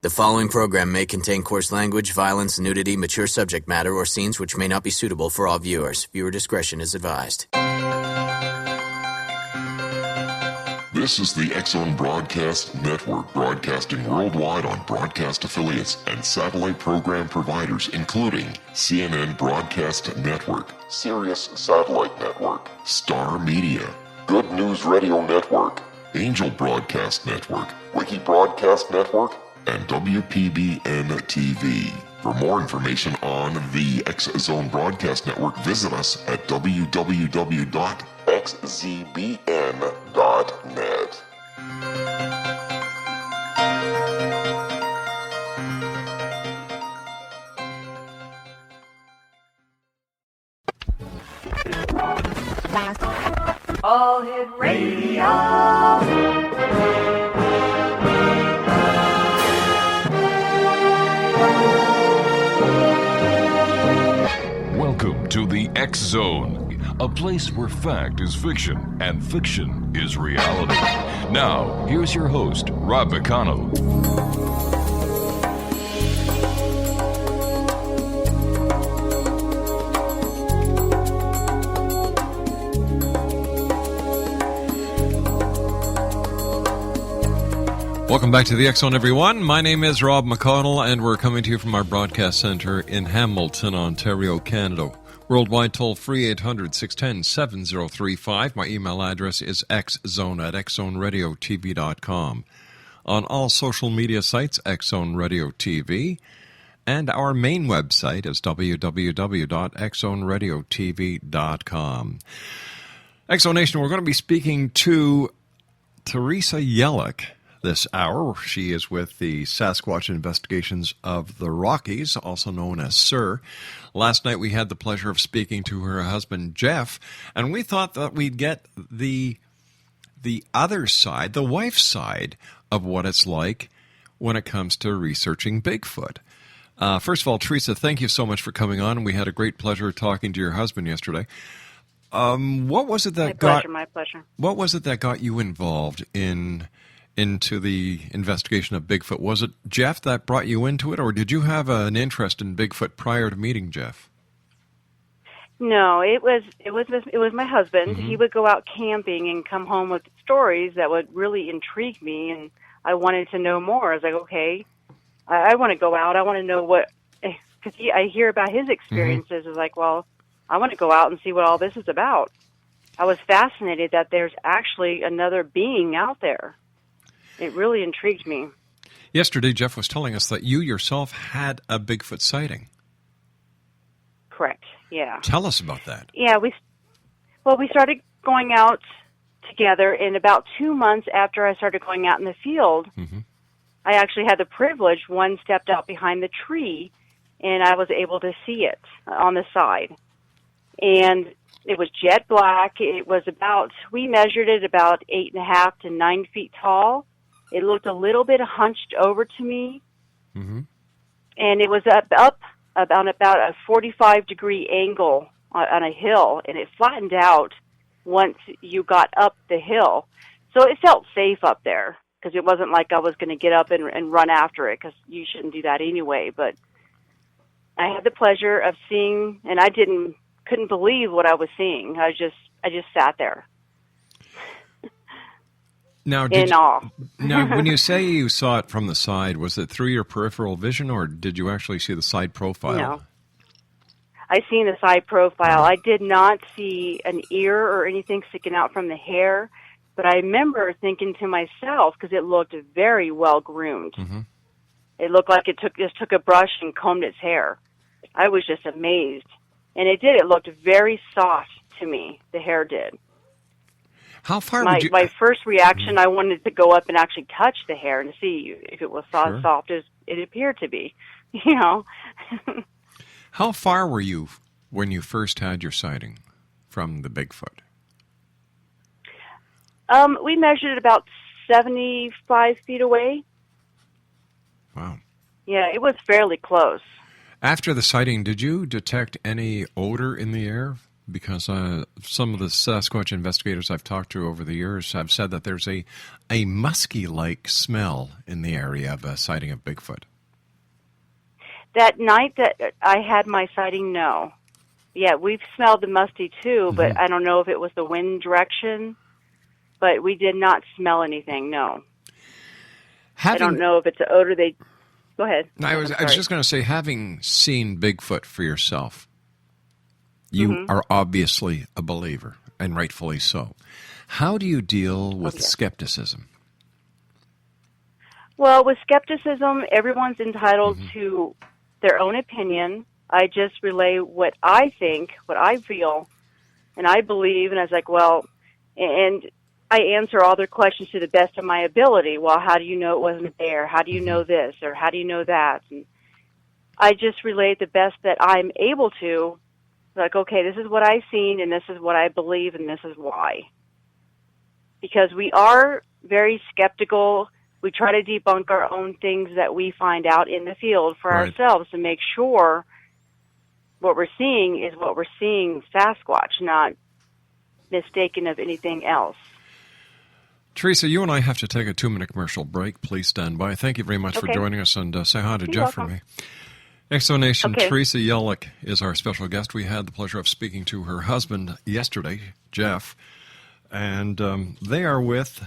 The following program may contain coarse language, violence, nudity, mature subject matter, or scenes which may not be suitable for all viewers. Viewer discretion is advised. This is the X-Zone Broadcast Network, broadcasting worldwide on broadcast affiliates and satellite program providers, including CNN Broadcast Network, Sirius Satellite Network, Star Media, Good News Radio Network, Angel Broadcast Network, Wiki Broadcast Network, and WPBN TV. For more information on the X-Zone Broadcast Network, visit us at www.xzbn.net. All Hit Radio. Welcome to the X-Zone, a place where fact is fiction and fiction is reality. Now, here's your host, Rob McConnell. Welcome back to the X-Zone, everyone. My name is Rob McConnell, and we're coming to you from our broadcast center in Hamilton, Ontario, Canada. Worldwide toll-free, 800-610-7035. My email address is xzone@xzoneradiotv.com. On all social media sites, X-Zone Radio TV. And our main website is www.xzoneradiotv.com. X-Zone Nation, we're going to be speaking to Theresa Yelek this hour. She is with the Sasquatch Investigations of the Rockies, also known as SIR. Last night we had the pleasure of speaking to her husband, Jeff, and we thought that we'd get the other side, the wife's side, of what it's like when it comes to researching Bigfoot. First of all, Theresa, thank you so much for coming on. We had a great pleasure talking to your husband yesterday. What was it that My pleasure. What was it that got you involved into the investigation of Bigfoot? Was it Jeff that brought you into it, or did you have an interest in Bigfoot prior to meeting Jeff? No, it was my husband. Mm-hmm. He would go out camping and come home with stories that would really intrigue me, and I wanted to know more. I was like, okay, I want to go out. I want to know what, because I hear about his experiences. Mm-hmm. I was like, well, I want to go out and see what all this is about. I was fascinated that there's actually another being out there. It really intrigued me. Yesterday, Jeff was telling us that you yourself had a Bigfoot sighting. Correct, yeah. Tell us about that. Yeah, we started going out together, and about 2 months after I started going out in the field, Mm-hmm. I actually had the privilege, one stepped out behind the tree, and I was able to see it on the side. And it was jet black. It was we measured it about 8.5 to 9 feet tall. It looked a little bit hunched over to me, Mm-hmm. and it was up about a 45-degree angle on a hill, and it flattened out once you got up the hill. So it felt safe up there, because it wasn't like I was going to get up and run after it, because you shouldn't do that anyway. But I had the pleasure of seeing, and I couldn't believe what I was seeing. I just sat there. Now, in awe. Now, when you say you saw it from the side, was it through your peripheral vision, or did you actually see the side profile? No. I seen the side profile. I did not see an ear or anything sticking out from the hair, but I remember thinking to myself, because it looked very well groomed. Mm-hmm. It looked like it just took a brush and combed its hair. I was just amazed. And it did. It looked very soft to me. The hair did. How far my, would you... My first reaction, I wanted to go up and actually touch the hair and see if it was Sure. soft as it appeared to be, you know. How far were you when you first had your sighting from the Bigfoot? We measured it about 75 feet away. Wow. Yeah, it was fairly close. After the sighting, did you detect any odor in the air because some of the Sasquatch investigators I've talked to over the years have said that there's a musky-like smell in the area of a sighting of Bigfoot. That night that I had my sighting, no. Yeah, we've smelled the musty too, but I don't know if it was the wind direction. But we did not smell anything, no. I don't know if it's an odor they... Go ahead. I was just going to say, having seen Bigfoot for yourself, you are obviously a believer, and rightfully so. How do you deal with skepticism? Well, with skepticism, everyone's entitled to their own opinion. I just relay what I think, what I feel, and I believe, and I was like, well, and I answer all their questions to the best of my ability. Well, how do you know it wasn't there? How do you know this? Or how do you know that? And I just relate the best that I'm able to. Like, okay, this is what I've seen, and this is what I believe, and this is why. Because we are very skeptical. We try to debunk our own things that we find out in the field for ourselves to make sure what we're seeing is what we're seeing, Sasquatch, not mistaken of anything else. Theresa, you and I have to take a 2-minute commercial break. Please stand by. Thank you very much for joining us, and say hi to Jeff for me. Exonation, Theresa Yelek is our special guest. We had the pleasure of speaking to her husband yesterday, Jeff, and they are with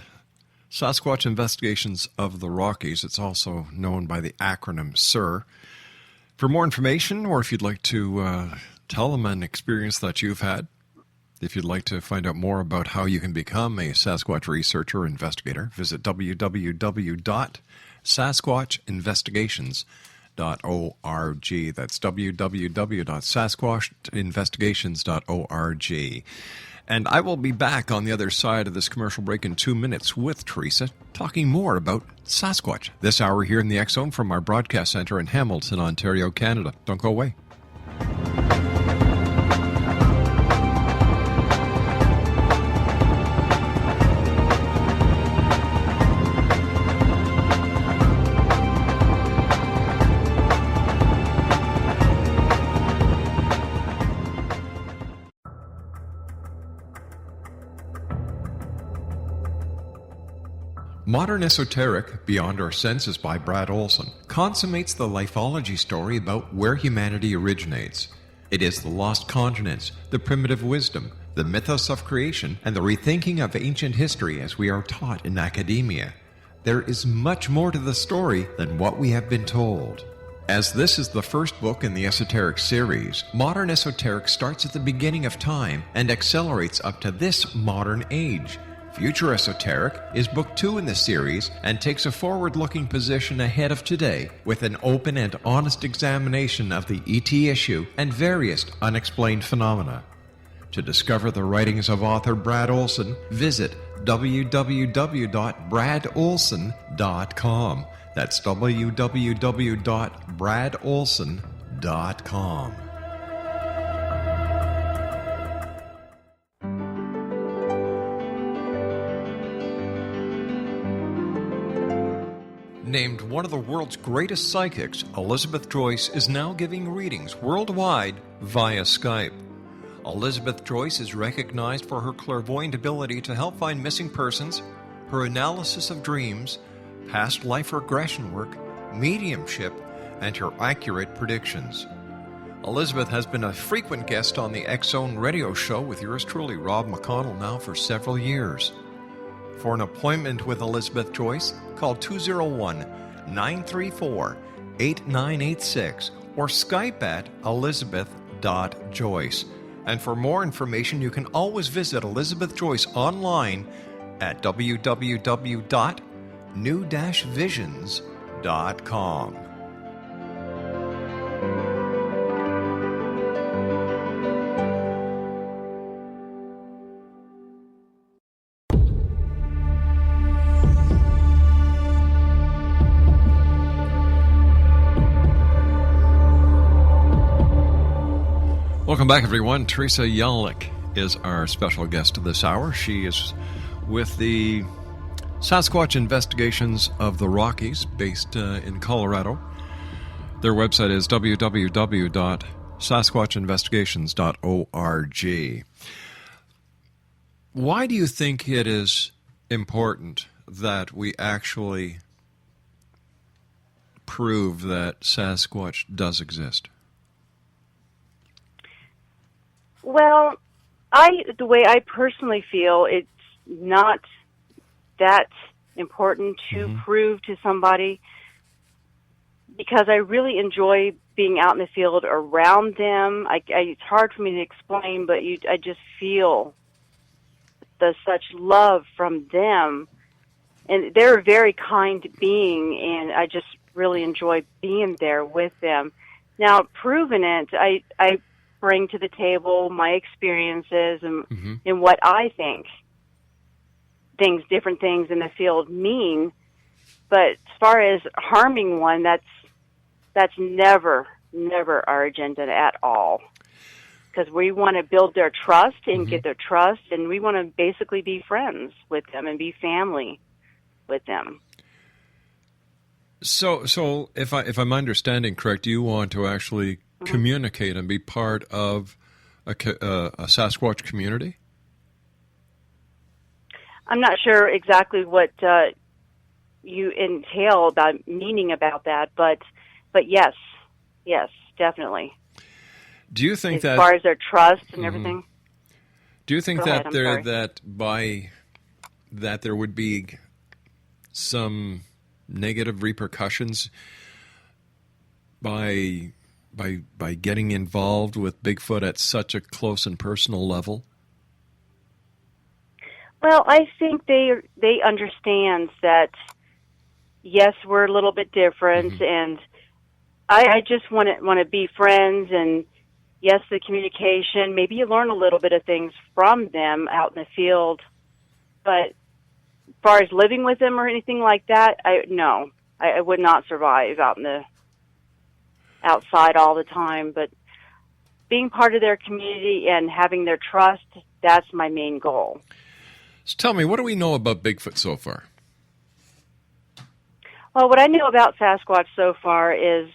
Sasquatch Investigations of the Rockies. It's also known by the acronym SIR. For more information, or if you'd like to tell them an experience that you've had, if you'd like to find out more about how you can become a Sasquatch researcher or investigator, visit www.sasquatchinvestigations.org. That's www.sasquatchinvestigations.org. And I will be back on the other side of this commercial break in 2 minutes with Theresa, talking more about Sasquatch this hour here in the X Zone from our broadcast center in Hamilton, Ontario, Canada. Don't go away. Modern Esoteric, Beyond Our Senses by Brad Olson, consummates the lifology story about where humanity originates. It is the lost continents, the primitive wisdom, the mythos of creation, and the rethinking of ancient history as we are taught in academia. There is much more to the story than what we have been told. As this is the first book in the Esoteric series, Modern Esoteric starts at the beginning of time and accelerates up to this modern age. Future Esoteric is book 2 in the series and takes a forward-looking position ahead of today with an open and honest examination of the ET issue and various unexplained phenomena. To discover the writings of author Brad Olson, visit www.bradolson.com. That's www.bradolson.com. Named one of the world's greatest psychics, Elizabeth Joyce is now giving readings worldwide via Skype. Elizabeth Joyce is recognized for her clairvoyant ability to help find missing persons, her analysis of dreams, past life regression work, mediumship, and her accurate predictions. Elizabeth has been a frequent guest on the X Zone radio show with yours truly, Rob McConnell, now for several years. For an appointment with Elizabeth Joyce, call 201-934-8986 or Skype at elizabeth.joyce. And for more information, you can always visit Elizabeth Joyce online at www.new-visions.com. Welcome back, everyone. Theresa Yelek is our special guest this hour. She is with the Sasquatch Investigations of the Rockies, based in Colorado. Their website is www.sasquatchinvestigations.org. SasquatchInvestigations.org. Why do you think it is important that we actually prove that Sasquatch does exist? Well, the way I personally feel, it's not that important to prove to somebody, because I really enjoy being out in the field around them. It's hard for me to explain, but I just feel such love from them. And they're a very kind being, and I just really enjoy being there with them. Now, proving it, I bring to the table my experiences and what I think different things in the field mean. But as far as harming one, that's never our agenda at all. Because we want to build their trust and get their trust, and we want to basically be friends with them and be family with them. So if I'm understanding correct, you want to actually communicate and be part of a Sasquatch community? I'm not sure exactly what you entail about meaning about that, but yes, definitely. Do you think as far as their trust and everything? Do you think Go that ahead, that there would be some negative repercussions by getting involved with Bigfoot at such a close and personal level? Well, I think they understand that, yes, we're a little bit different, and I just want to be friends, and yes, the communication. Maybe you learn a little bit of things from them out in the field, but as far as living with them or anything like that, I would not survive outside all the time. But being part of their community and having their trust, that's my main goal. So tell me, what do we know about Bigfoot so far? Well, what I know about Sasquatch so far is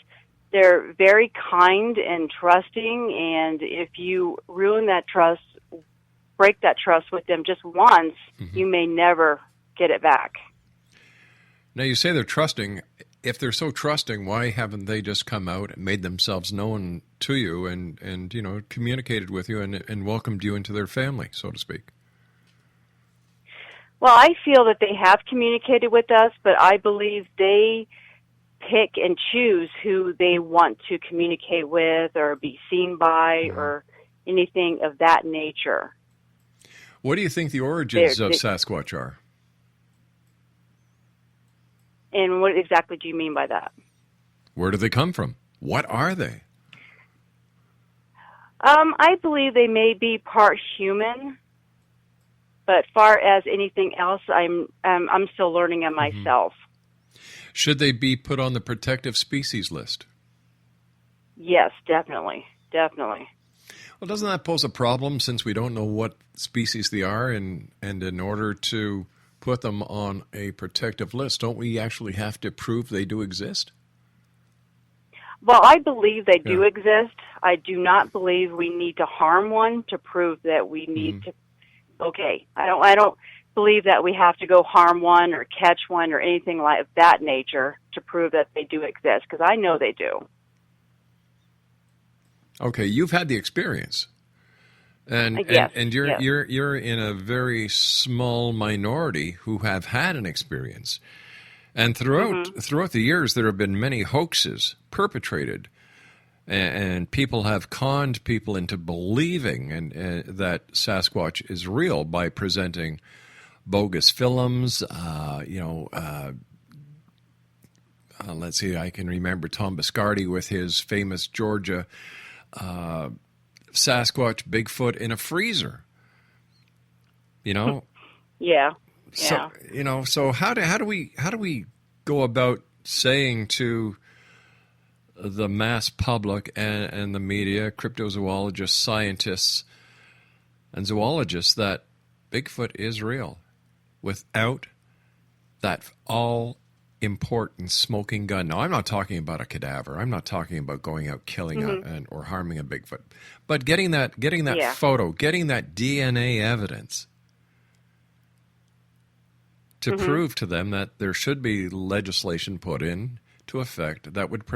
they're very kind and trusting, and if you ruin that trust, break that trust with them just once, you may never get it back. Now, you say they're trusting. If they're so trusting, why haven't they just come out and made themselves known to you and communicated with you and welcomed you into their family, so to speak? Well, I feel that they have communicated with us, but I believe they pick and choose who they want to communicate with or be seen by or anything of that nature. What do you think the origins of Sasquatch are? And what exactly do you mean by that? Where do they come from? What are they? I believe they may be part human, but far as anything else, I'm still learning it myself. Should they be put on the protective species list? Yes, definitely. Well, doesn't that pose a problem since we don't know what species they are, and in order to put them on a protective list, don't we actually have to prove they do exist? Well, I believe they do exist. I do not believe we need to harm one to prove that we need to. Okay, I don't believe that we have to go harm one or catch one or anything like that nature to prove that they do exist, because I know they do. Okay, you've had the experience, and you're in a very small minority who have had an experience, and throughout the years there have been many hoaxes perpetrated, and people have conned people into believing that Sasquatch is real by presenting bogus films. Let's see, I can remember Tom Biscardi with his famous Georgia Sasquatch Bigfoot in a freezer. Yeah. So so how do we go about saying to the mass public and the media, cryptozoologists, scientists, and zoologists that Bigfoot is real without that all important smoking gun. Now, I'm not talking about a cadaver. I'm not talking about going out killing or harming a Bigfoot. But getting that photo, getting that DNA evidence to prove to them that there should be legislation put in to effect that would